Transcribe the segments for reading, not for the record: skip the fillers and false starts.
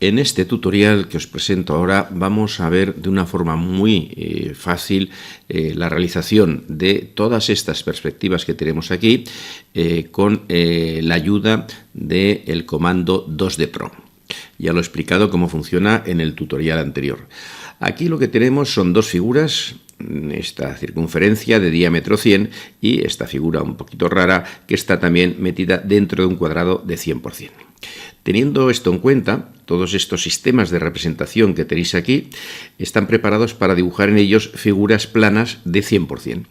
En este tutorial que os presento ahora vamos a ver de una forma muy fácil la realización de todas estas perspectivas que tenemos aquí con la ayuda del comando 2D Pro. Ya lo he explicado cómo funciona en el tutorial anterior. Aquí lo que tenemos son dos figuras, esta circunferencia de diámetro 100 y esta figura un poquito rara que está también metida dentro de un cuadrado de 100%. Teniendo esto en cuenta, todos estos sistemas de representación que tenéis aquí están preparados para dibujar en ellos figuras planas de 100%.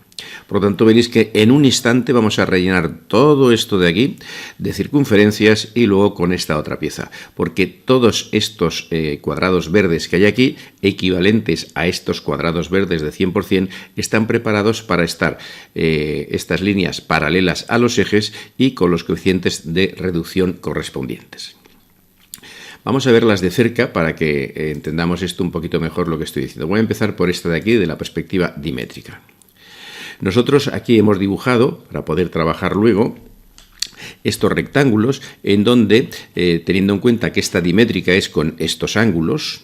Por lo tanto, veréis que en un instante vamos a rellenar todo esto de aquí de circunferencias y luego con esta otra pieza, porque todos estos cuadrados verdes que hay aquí, equivalentes a estos cuadrados verdes de 100%, están preparados para estar estas líneas paralelas a los ejes y con los coeficientes de reducción correspondientes. Vamos a verlas de cerca para que entendamos esto un poquito mejor lo que estoy diciendo. Voy a empezar por esta de aquí, de la perspectiva dimétrica. Nosotros aquí hemos dibujado, para poder trabajar luego, estos rectángulos en donde, teniendo en cuenta que esta dimétrica es con estos ángulos,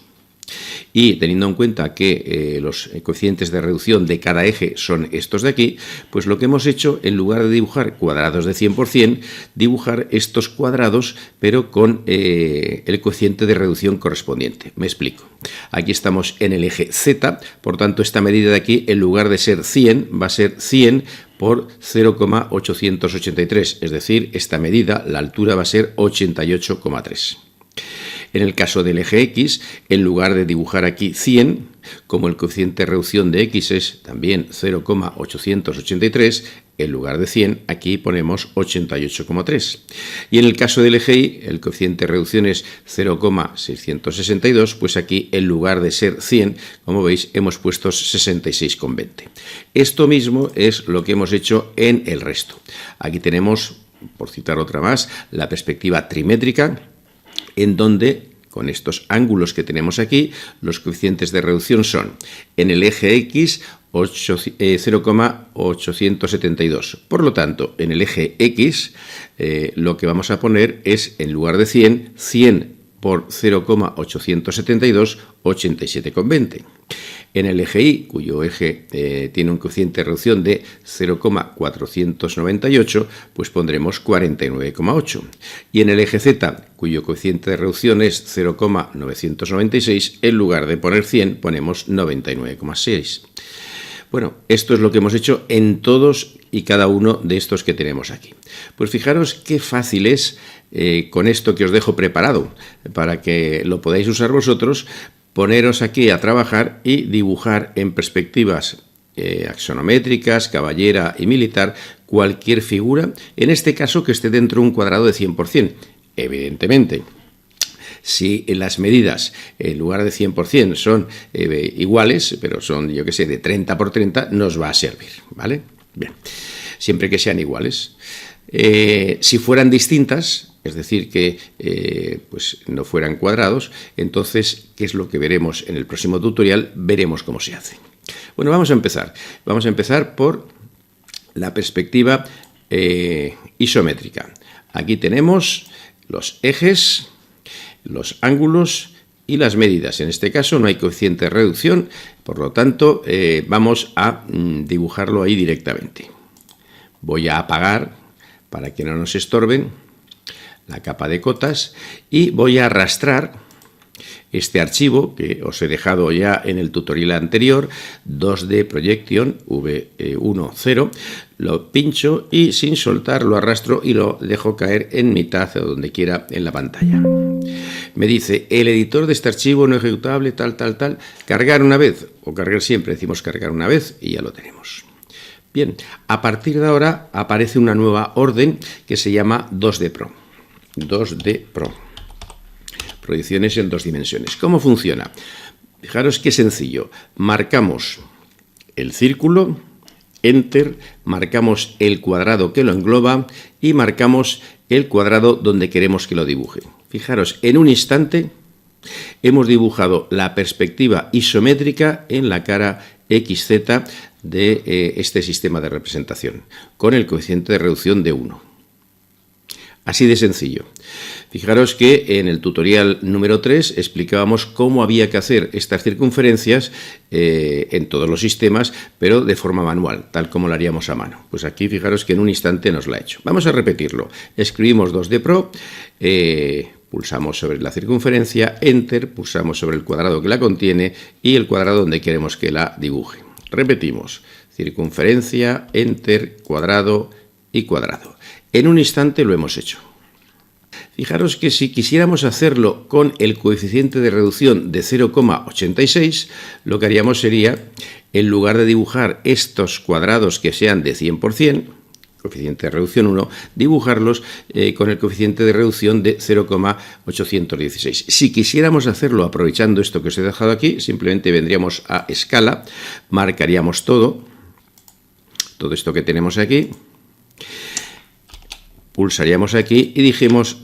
y teniendo en cuenta que los coeficientes de reducción de cada eje son estos de aquí, pues lo que hemos hecho, en lugar de dibujar cuadrados de 100%, dibujar estos cuadrados, pero con el coeficiente de reducción correspondiente. Me explico. Aquí estamos en el eje Z, por tanto, esta medida de aquí, en lugar de ser 100, va a ser 100 por 0,883, es decir, esta medida, la altura va a ser 88,3. En el caso del eje X, en lugar de dibujar aquí 100, como el coeficiente de reducción de X es también 0,883, en lugar de 100, aquí ponemos 88,3. Y en el caso del eje Y, el coeficiente de reducción es 0,662, pues aquí, en lugar de ser 100, como veis, hemos puesto 66,20. Esto mismo es lo que hemos hecho en el resto. Aquí tenemos, por citar otra más, la perspectiva trimétrica, en donde, con estos ángulos que tenemos aquí, los coeficientes de reducción son, en el eje X, 0,872. Por lo tanto, en el eje X, lo que vamos a poner es, en lugar de 100, 100 por 0,872, 87,20. En el eje Y, cuyo eje tiene un coeficiente de reducción de 0,498, pues pondremos 49,8. Y en el eje Z, cuyo coeficiente de reducción es 0,996, en lugar de poner 100, ponemos 99,6. Bueno, esto es lo que hemos hecho en todos y cada uno de estos que tenemos aquí. Pues fijaros qué fácil es, con esto que os dejo preparado, para que lo podáis usar vosotros, poneros aquí a trabajar y dibujar en perspectivas axonométricas, caballera y militar, cualquier figura, en este caso que esté dentro de un cuadrado de 100%. Evidentemente, si las medidas, en lugar de 100%, son iguales, pero son, yo que sé, de 30 por 30, nos va a servir, ¿vale? Bien, siempre que sean iguales. Si fueran distintas, es decir, que pues no fueran cuadrados, entonces, ¿qué es lo que veremos en el próximo tutorial? Veremos cómo se hace. Bueno, vamos a empezar. Vamos a empezar por la perspectiva isométrica. Aquí tenemos los ejes, los ángulos y las medidas. En este caso no hay coeficiente de reducción, por lo tanto, vamos a dibujarlo ahí directamente. Voy a apagar, para que no nos estorben, la capa de cotas y voy a arrastrar este archivo que os he dejado ya en el tutorial anterior, 2D Projection V10, lo pincho y sin soltar lo arrastro y lo dejo caer en mitad o donde quiera en la pantalla. Me dice, el editor de este archivo no ejecutable, tal, cargar una vez o cargar siempre, decimos cargar una vez y ya lo tenemos. Bien, a partir de ahora aparece una nueva orden que se llama 2D Pro. 2D Pro. Proyecciones en dos dimensiones. ¿Cómo funciona? Fijaros qué sencillo. Marcamos el círculo, Enter, marcamos el cuadrado que lo engloba y marcamos el cuadrado donde queremos que lo dibuje. Fijaros, en un instante hemos dibujado la perspectiva isométrica en la cara XZ de este sistema de representación, con el coeficiente de reducción de 1. Así de sencillo. Fijaros que en el tutorial número 3 explicábamos cómo había que hacer estas circunferencias en todos los sistemas, pero de forma manual, tal como lo haríamos a mano. Pues aquí fijaros que en un instante nos lo ha hecho. Vamos a repetirlo. Escribimos 2D Pro, pulsamos sobre la circunferencia, Enter, pulsamos sobre el cuadrado que la contiene y el cuadrado donde queremos que la dibuje. Repetimos, circunferencia, Enter, cuadrado y cuadrado. En un instante lo hemos hecho. Fijaros que si quisiéramos hacerlo con el coeficiente de reducción de 0,86, lo que haríamos sería, en lugar de dibujar estos cuadrados que sean de 100%, coeficiente de reducción 1, dibujarlos con el coeficiente de reducción de 0,816. Si quisiéramos hacerlo aprovechando esto que os he dejado aquí, simplemente vendríamos a escala, marcaríamos todo esto que tenemos aquí, pulsaríamos aquí y digamos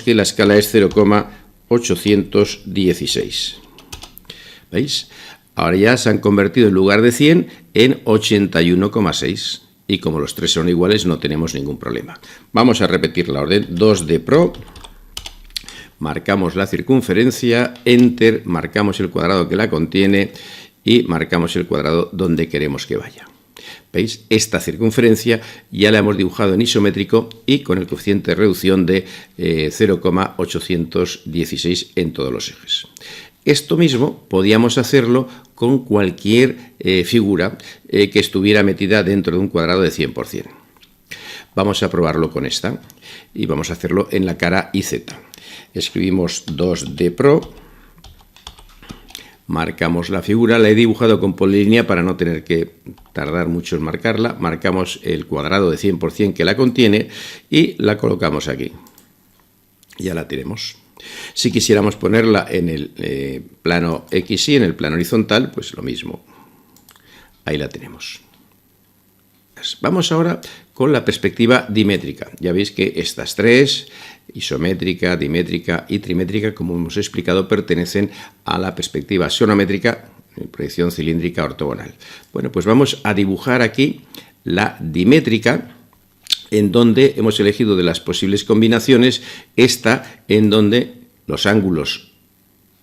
que la escala es 0,816. ¿Veis? Ahora ya se han convertido en lugar de 100 en 81,6. Y como los tres son iguales no tenemos ningún problema. Vamos a repetir la orden. 2D Pro. Marcamos la circunferencia. Enter. Marcamos el cuadrado que la contiene. Y marcamos el cuadrado donde queremos que vaya. ¿Veis? Esta circunferencia ya la hemos dibujado en isométrico y con el coeficiente de reducción de 0,816 en todos los ejes. Esto mismo podíamos hacerlo con cualquier figura que estuviera metida dentro de un cuadrado de 100%. Vamos a probarlo con esta y vamos a hacerlo en la cara YZ. Escribimos 2D Pro. Marcamos la figura, la he dibujado con polilínea para no tener que tardar mucho en marcarla. Marcamos el cuadrado de 100% que la contiene y la colocamos aquí. Ya la tenemos. Si quisiéramos ponerla en el plano XY, en el plano horizontal, pues lo mismo. Ahí la tenemos. Vamos ahora con la perspectiva dimétrica. Ya veis que estas tres, isométrica, dimétrica y trimétrica, como hemos explicado, pertenecen a la perspectiva sonométrica, proyección cilíndrica ortogonal. Bueno, pues vamos a dibujar aquí la dimétrica, en donde hemos elegido de las posibles combinaciones esta en donde los ángulos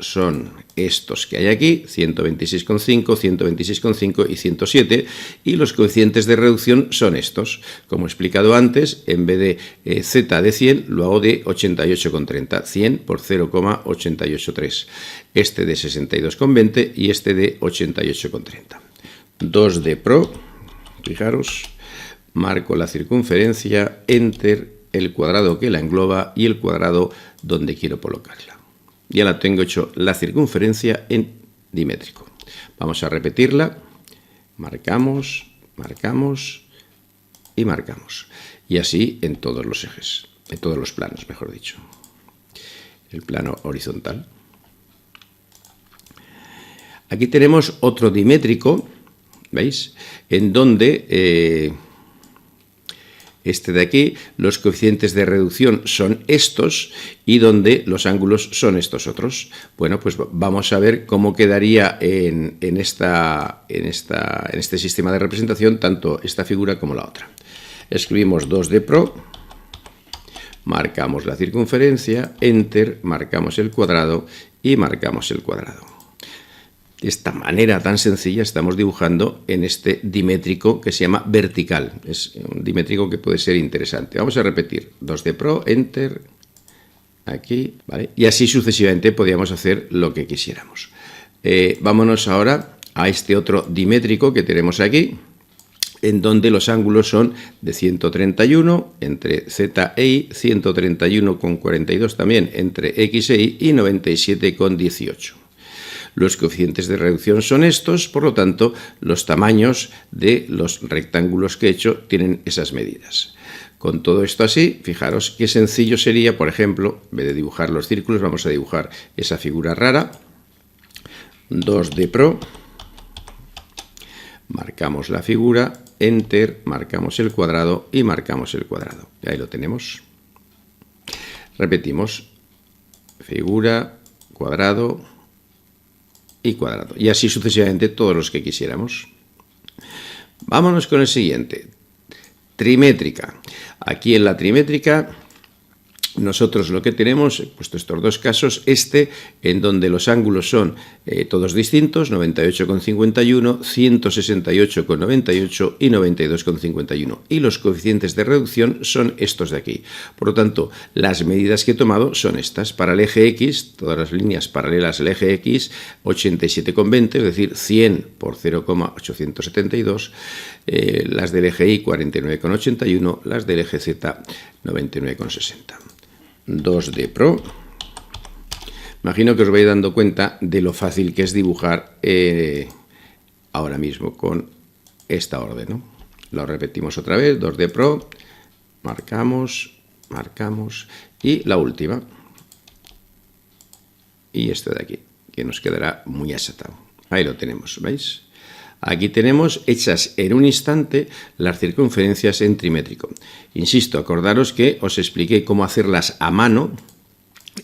son estos que hay aquí, 126,5, 126,5 y 107, y los coeficientes de reducción son estos. Como he explicado antes, en vez de z de 100, lo hago de 88,30, 100 por 0,883. Este de 62,20 y este de 88,30. 2D Pro, fijaros, marco la circunferencia, Enter, el cuadrado que la engloba y el cuadrado donde quiero colocarla. Ya la tengo hecho la circunferencia en dimétrico. Vamos a repetirla. Marcamos, marcamos y marcamos. Y así en todos los ejes, en todos los planos, mejor dicho. El plano horizontal. Aquí tenemos otro dimétrico, ¿veis? En donde este de aquí, los coeficientes de reducción son estos y donde los ángulos son estos otros. Bueno, pues vamos a ver cómo quedaría en este sistema de representación tanto esta figura como la otra. Escribimos 2D Pro, marcamos la circunferencia, Enter, marcamos el cuadrado y marcamos el cuadrado. De esta manera tan sencilla estamos dibujando en este dimétrico que se llama vertical. Es un dimétrico que puede ser interesante. Vamos a repetir. 2D Pro, Enter, aquí, ¿vale? Y así sucesivamente podríamos hacer lo que quisiéramos. Vámonos ahora a este otro dimétrico que tenemos aquí, en donde los ángulos son de 131 entre Z e Y, 131,42 también entre X e Y y 97,18. Los coeficientes de reducción son estos, por lo tanto, los tamaños de los rectángulos que he hecho tienen esas medidas. Con todo esto así, fijaros qué sencillo sería, por ejemplo, en vez de dibujar los círculos, vamos a dibujar esa figura rara. 2D Pro, marcamos la figura, Enter, marcamos el cuadrado y marcamos el cuadrado. Y ahí lo tenemos. Repetimos, figura, cuadrado y cuadrado. Y así sucesivamente todos los que quisiéramos. Vámonos con el siguiente. Trimétrica. Aquí en la trimétrica nosotros lo que tenemos, he puesto estos dos casos, en donde los ángulos son todos distintos, 98,51, 168,98 y 92,51. Y los coeficientes de reducción son estos de aquí. Por lo tanto, las medidas que he tomado son estas. Para el eje X, todas las líneas paralelas al eje X, 87,20, es decir, 100 por 0,872. Las del eje Y, 49,81, las del eje Z, 99,60. 2D Pro. Imagino que os vais dando cuenta de lo fácil que es dibujar ahora mismo con esta orden, ¿no? Lo repetimos otra vez, 2D Pro, marcamos, y la última. Y este de aquí, que nos quedará muy achatado. Ahí lo tenemos, ¿veis? Aquí tenemos hechas en un instante las circunferencias en trimétrico. Insisto, acordaros que os expliqué cómo hacerlas a mano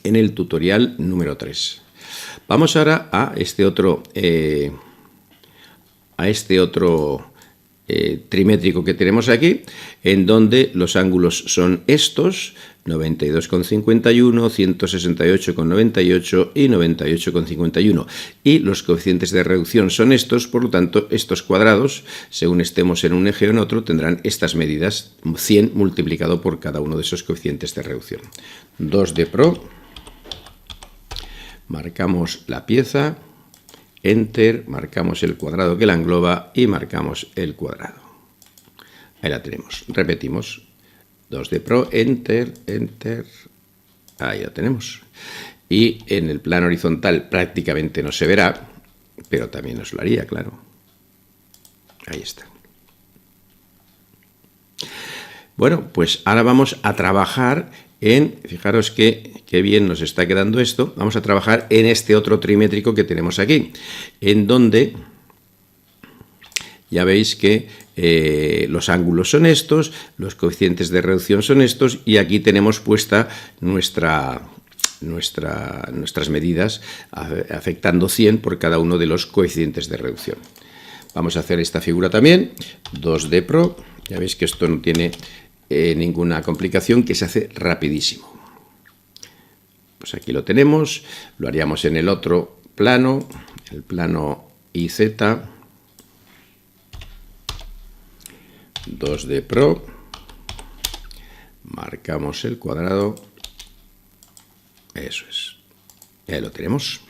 en el tutorial número 3. Vamos ahora a este otro trimétrico que tenemos aquí, en donde los ángulos son estos, 92,51, 168,98 y 98,51. Y los coeficientes de reducción son estos, por lo tanto, estos cuadrados, según estemos en un eje o en otro, tendrán estas medidas, 100 multiplicado por cada uno de esos coeficientes de reducción. 2D Pro, marcamos la pieza, Enter, marcamos el cuadrado que la engloba y marcamos el cuadrado. Ahí la tenemos. Repetimos. 2D Pro, Enter, ahí la tenemos. Y en el plano horizontal prácticamente no se verá, pero también os lo haría, claro. Ahí está. Bueno, pues ahora vamos a trabajar fijaros qué bien nos está quedando esto, vamos a trabajar en este otro trimétrico que tenemos aquí, en donde ya veis que los ángulos son estos, los coeficientes de reducción son estos, y aquí tenemos puesta nuestras medidas, afectando 100 por cada uno de los coeficientes de reducción. Vamos a hacer esta figura también, 2D Pro, ya veis que esto no tiene ninguna complicación, que se hace rapidísimo. Pues aquí lo tenemos, lo haríamos en el otro plano, el plano IZ, 2D Pro, marcamos el cuadrado, eso es, ya lo tenemos.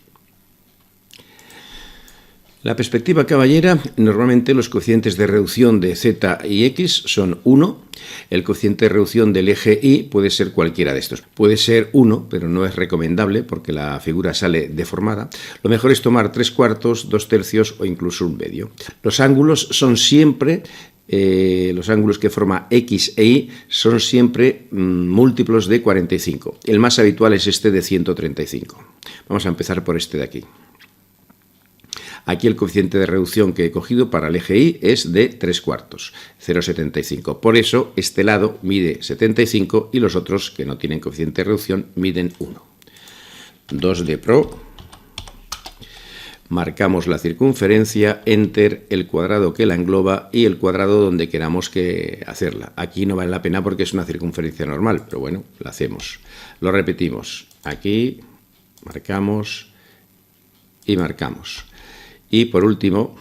La perspectiva caballera, normalmente los coeficientes de reducción de Z y X son 1. El coeficiente de reducción del eje Y puede ser cualquiera de estos. Puede ser 1, pero no es recomendable porque la figura sale deformada. Lo mejor es tomar 3/4, 2/3 o incluso 1/2. Los ángulos son siempre, los ángulos que forma X e Y son siempre múltiplos de 45. El más habitual es este de 135. Vamos a empezar por este de aquí. Aquí el coeficiente de reducción que he cogido para el eje Y es de 3/4, 0,75. Por eso este lado mide 75 y los otros que no tienen coeficiente de reducción miden 1. 2D Pro, marcamos la circunferencia, Enter, el cuadrado que la engloba y el cuadrado donde queramos hacerla. Aquí no vale la pena porque es una circunferencia normal, pero bueno, la hacemos. Lo repetimos. Aquí marcamos y marcamos. Y por último,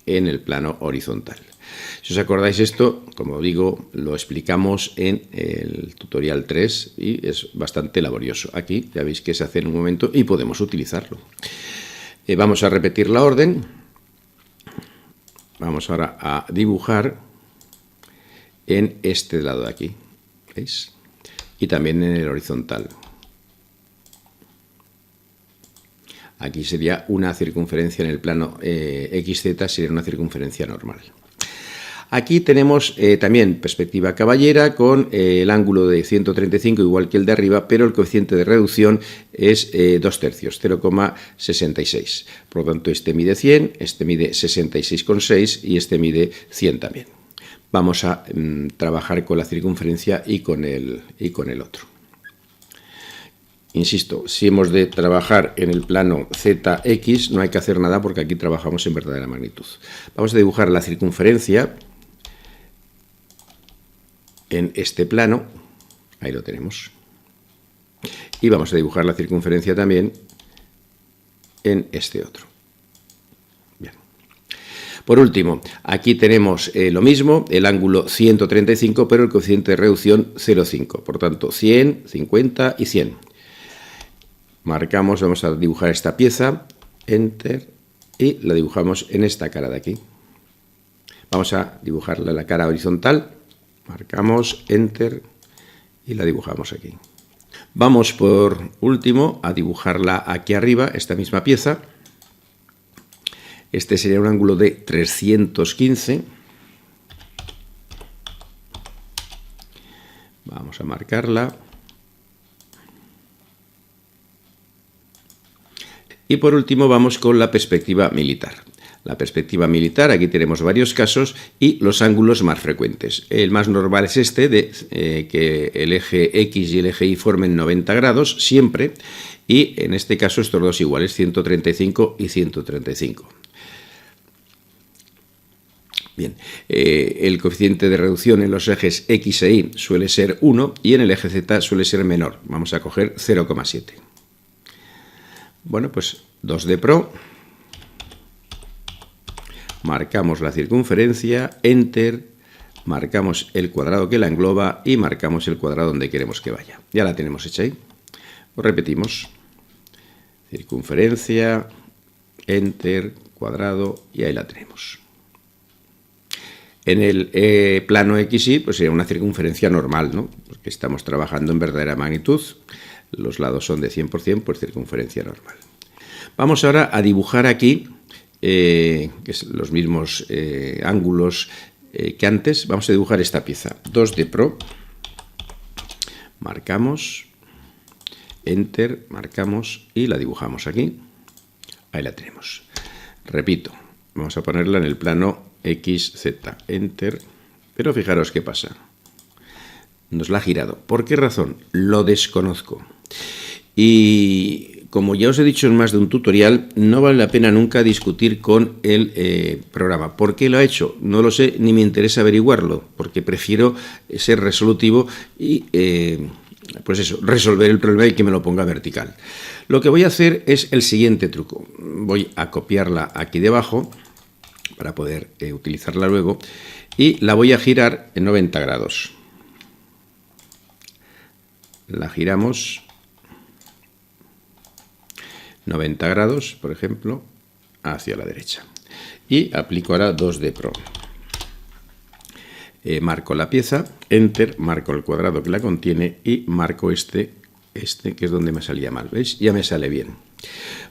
en el plano horizontal. Si os acordáis esto, como digo, lo explicamos en el tutorial 3 y es bastante laborioso. Aquí ya veis que se hace en un momento y podemos utilizarlo. Vamos a repetir la orden. Vamos ahora a dibujar en este lado de aquí. ¿Veis? Y también en el horizontal. Aquí sería una circunferencia en el plano XZ, sería una circunferencia normal. Aquí tenemos también perspectiva caballera con el ángulo de 135 igual que el de arriba, pero el coeficiente de reducción es 2/3, 0,66. Por lo tanto, este mide 100, este mide 66,6 y este mide 100 también. Vamos a trabajar con la circunferencia y con el otro. Insisto, si hemos de trabajar en el plano ZX, no hay que hacer nada porque aquí trabajamos en verdadera magnitud. Vamos a dibujar la circunferencia en este plano, Ahí lo tenemos. Y vamos a dibujar la circunferencia también en este otro. Bien. Por último, aquí tenemos lo mismo, el ángulo 135, pero el coeficiente de reducción 0,5. Por tanto, 100, 50 y 100. Marcamos, vamos a dibujar esta pieza, Enter, y la dibujamos en esta cara de aquí. Vamos a dibujarla en la cara horizontal, marcamos, Enter, y la dibujamos aquí. Vamos por último a dibujarla aquí arriba, esta misma pieza. Este sería un ángulo de 315. Vamos a marcarla. Y por último vamos con la perspectiva militar. La perspectiva militar, aquí tenemos varios casos y los ángulos más frecuentes. El más normal es este, de que el eje X y el eje Y formen 90 grados siempre, y en este caso estos dos iguales, 135 y 135. Bien, el coeficiente de reducción en los ejes X e Y suele ser 1 y en el eje Z suele ser menor. Vamos a coger 0,7. Bueno, pues 2D Pro. Marcamos la circunferencia, Enter, marcamos el cuadrado que la engloba y marcamos el cuadrado donde queremos que vaya. Ya la tenemos hecha ahí. Lo repetimos. Circunferencia, Enter, cuadrado y ahí la tenemos. En el plano XY pues sería una circunferencia normal, ¿no? Porque estamos trabajando en verdadera magnitud. Los lados son de 100%, pues circunferencia normal. Vamos ahora a dibujar aquí que es los mismos ángulos que antes. Vamos a dibujar esta pieza, 2D Pro, marcamos, Enter, marcamos y la dibujamos aquí. Ahí la tenemos. Repito, vamos a ponerla en el plano XZ, Enter, pero fijaros qué pasa. Nos la ha girado. ¿Por qué razón? Lo desconozco. Y como ya os he dicho en más de un tutorial, no vale la pena nunca discutir con el programa. ¿Por qué lo ha hecho? No lo sé, ni me interesa averiguarlo, porque prefiero ser resolutivo y, pues eso, resolver el problema y que me lo ponga vertical. Lo que voy a hacer es el siguiente truco. Voy a copiarla aquí debajo para poder utilizarla luego y la voy a girar en 90 grados. La giramos 90 grados, por ejemplo, hacia la derecha. Y aplico ahora 2D Pro. Marco la pieza, Enter, marco el cuadrado que la contiene y marco este que es donde me salía mal. ¿Veis? Ya me sale bien.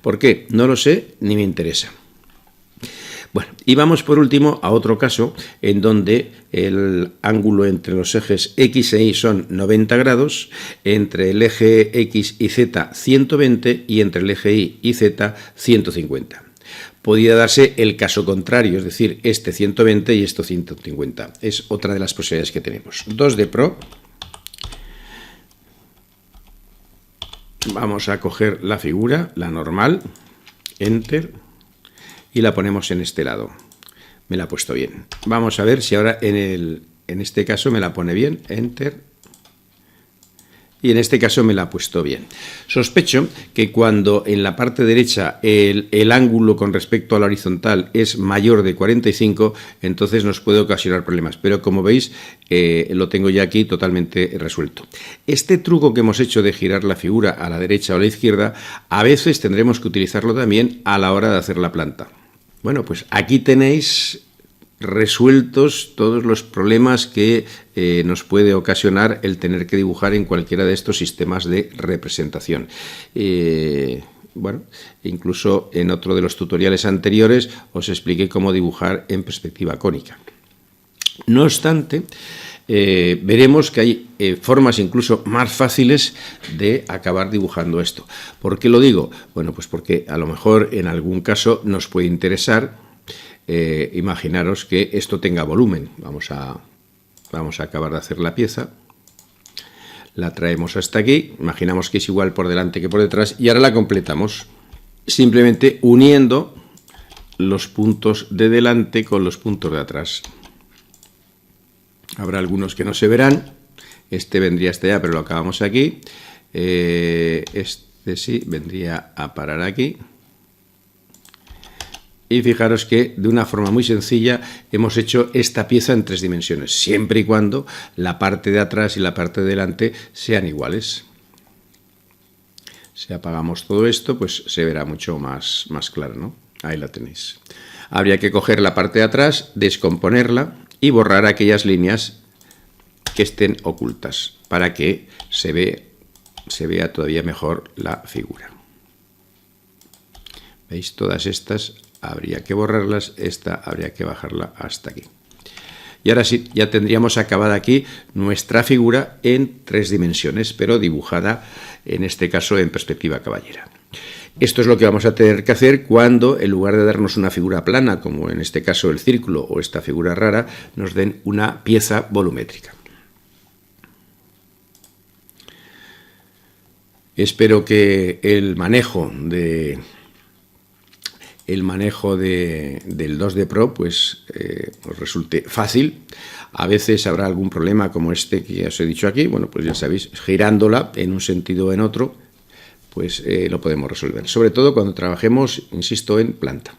¿Por qué? No lo sé ni me interesa. Bueno, y vamos por último a otro caso en donde el ángulo entre los ejes X e Y son 90 grados, entre el eje X y Z 120 y entre el eje Y y Z 150. Podría darse el caso contrario, es decir, este 120 y esto 150. Es otra de las posibilidades que tenemos. 2D Pro. Vamos a coger la figura, la normal, Enter, y la ponemos en este lado. Me la ha puesto bien. Vamos a ver si ahora en este caso me la pone bien, Enter, y en este caso me la ha puesto bien. Sospecho que cuando en la parte derecha el ángulo con respecto a la horizontal es mayor de 45, entonces nos puede ocasionar problemas. Pero como veis, lo tengo ya aquí totalmente resuelto. Este truco que hemos hecho de girar la figura a la derecha o a la izquierda, a veces tendremos que utilizarlo también a la hora de hacer la planta. Bueno, pues aquí tenéis resueltos todos los problemas que nos puede ocasionar el tener que dibujar en cualquiera de estos sistemas de representación. Bueno, incluso en otro de los tutoriales anteriores os expliqué cómo dibujar en perspectiva cónica. No obstante, veremos que hay formas incluso más fáciles de acabar dibujando esto. ¿Por qué lo digo? Bueno, pues porque a lo mejor en algún caso nos puede interesar. Imaginaros que esto tenga volumen. Vamos a acabar de hacer la pieza. La traemos hasta aquí. Imaginamos que es igual por delante que por detrás. Y ahora la completamos. Simplemente uniendo los puntos de delante con los puntos de atrás. Habrá algunos que no se verán. Este vendría hasta allá, pero lo acabamos aquí. Este sí vendría a parar aquí. Y fijaros que de una forma muy sencilla hemos hecho esta pieza en 3 dimensiones, siempre y cuando la parte de atrás y la parte de delante sean iguales. Si apagamos todo esto, pues se verá mucho más claro, ¿no? Ahí la tenéis. Habría que coger la parte de atrás, descomponerla y borrar aquellas líneas que estén ocultas para que se vea todavía mejor la figura. ¿Veis? Todas estas habría que borrarlas, esta habría que bajarla hasta aquí. Y ahora sí, ya tendríamos acabada aquí nuestra figura en 3 dimensiones, pero dibujada, en este caso, en perspectiva caballera. Esto es lo que vamos a tener que hacer cuando, en lugar de darnos una figura plana, como en este caso el círculo o esta figura rara, nos den una pieza volumétrica. Espero que el manejo del 2D Pro pues os resulte fácil. A veces habrá algún problema como este que ya os he dicho aquí. Bueno, pues ya sabéis, girándola en un sentido o en otro, pues lo podemos resolver. Sobre todo cuando trabajemos, insisto, en planta.